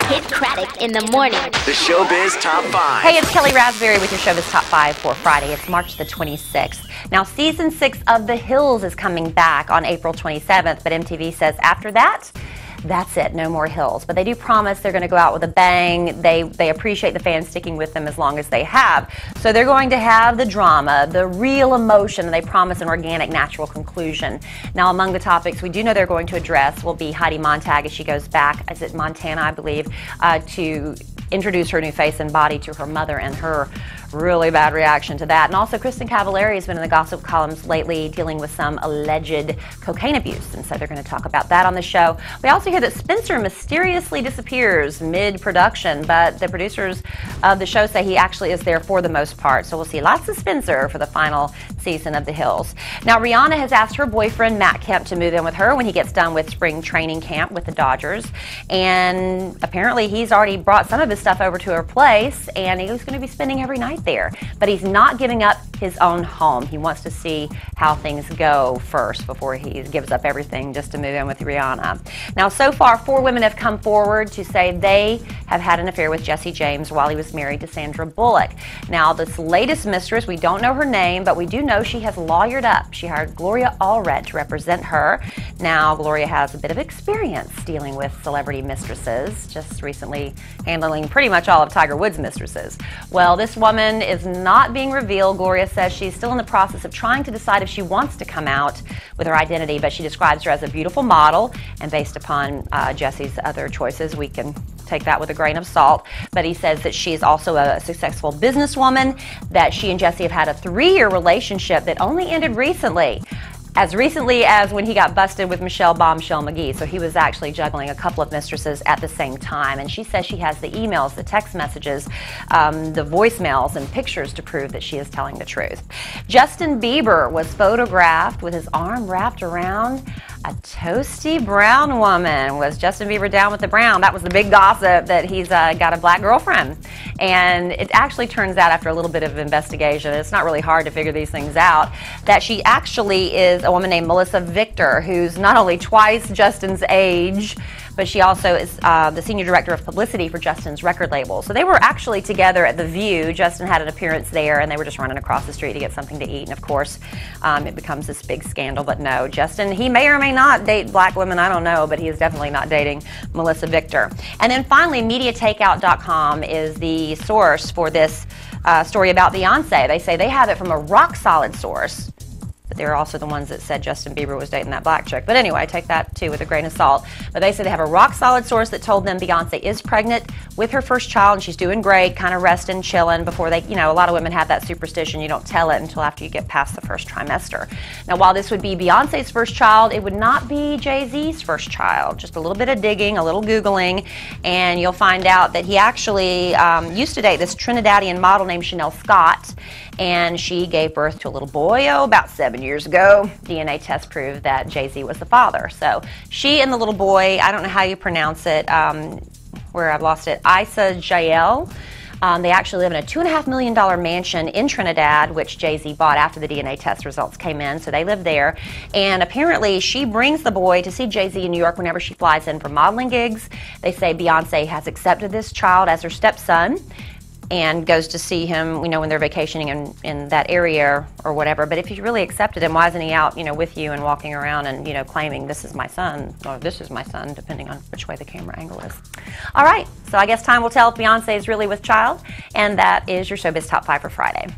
Kidd Kraddick in the morning. The Showbiz Top 5. Hey, it's Kellie Rasberry with your Showbiz Top 5 for Friday. It's March the 26th. Now, Season 6 of The Hills is coming back on April 27th, but MTV says after that, that's it, no more Hills. But they do promise they're going to go out with a bang. They appreciate the fans sticking with them as long as they have. So they're going to have the drama, the real emotion, and they promise an organic, natural conclusion. Now, among the topics we do know they're going to address will be Heidi Montag as she goes back, is it Montana, I believe, to introduce her new face and body to her mother and her really bad reaction to that. And also Kristin Cavallari has been in the gossip columns lately dealing with some alleged cocaine abuse, and so they're going to talk about that on the show. We also hear that Spencer mysteriously disappears mid-production, but the producers of the show say he actually is there for the most part. So we'll see lots of Spencer for the final season of The Hills. Now, Rihanna has asked her boyfriend Matt Kemp to move in with her when he gets done with spring training camp with the Dodgers, and apparently he's already brought some of his stuff over to her place, and he's going to be spending every night there. But he's not giving up his own home. He wants to see how things go first before he gives up everything just to move in with Rihanna. Now, so far, 4 women have come forward to say they have had an affair with Jesse James while he was married to Sandra Bullock. Now, this latest mistress, we don't know her name, but we do know she has lawyered up. She hired Gloria Allred to represent her. Now, Gloria has a bit of experience dealing with celebrity mistresses, just recently handling pretty much all of Tiger Woods' mistresses. Well, this woman is not being revealed. Gloria says she's still in the process of trying to decide if she wants to come out with her identity, but she describes her as a beautiful model, and based upon Jesse's other choices, we can take that with a grain of salt. But he says that she's also a successful businesswoman, that she and Jesse have had a 3-year relationship that only ended recently. As recently as when he got busted with Michelle Bombshell McGee. So he was actually juggling a couple of mistresses at the same time. And she says she has the emails, the text messages, the voicemails, and pictures to prove that she is telling the truth. Justin Bieber was photographed with his arm wrapped around a toasty brown woman. Was Justin Bieber down with the brown? That was the big gossip, that he's got a black girlfriend. And it actually turns out, after a little bit of investigation, it's not really hard to figure these things out, that she actually is a woman named Melissa Victor, who's not only twice Justin's age, but she also is the senior director of publicity for Justin's record label. So they were actually together at The View. Justin had an appearance there, and they were just running across the street to get something to eat. And of course, it becomes this big scandal. But no, Justin, he may or may not date black women, I don't know, but he is definitely not dating Melissa Victor. And then finally, MediaTakeout.com is the source for this story about Beyonce. They say they have it from a rock-solid source. But they're also the ones that said Justin Bieber was dating that black chick. But anyway, take that too with a grain of salt. But they say they have a rock-solid source that told them Beyonce is pregnant with her first child, and she's doing great, kind of resting, chilling before they, a lot of women have that superstition. You don't tell it until after you get past the first trimester. Now, while this would be Beyonce's first child, it would not be Jay-Z's first child. Just a little bit of digging, a little Googling, and you'll find out that he actually used to date this Trinidadian model named Chanel Scott, and she gave birth to a little boy, about 7 years ago. DNA test proved that Jay-Z was the father. So she and the little boy, I don't know how you pronounce it, where I've lost it, Issa Jael. They actually live in a $2.5 million mansion in Trinidad, which Jay-Z bought after the DNA test results came in, so they live there. And apparently she brings the boy to see Jay-Z in New York whenever she flies in for modeling gigs. They say Beyonce has accepted this child as her stepson and goes to see him, when they're vacationing in that area or whatever. But if you really accepted him, why isn't he out, with you and walking around and, claiming this is my son, or this is my son, depending on which way the camera angle is. All right, so I guess time will tell if Beyonce is really with child, and that is your Showbiz Top 5 for Friday.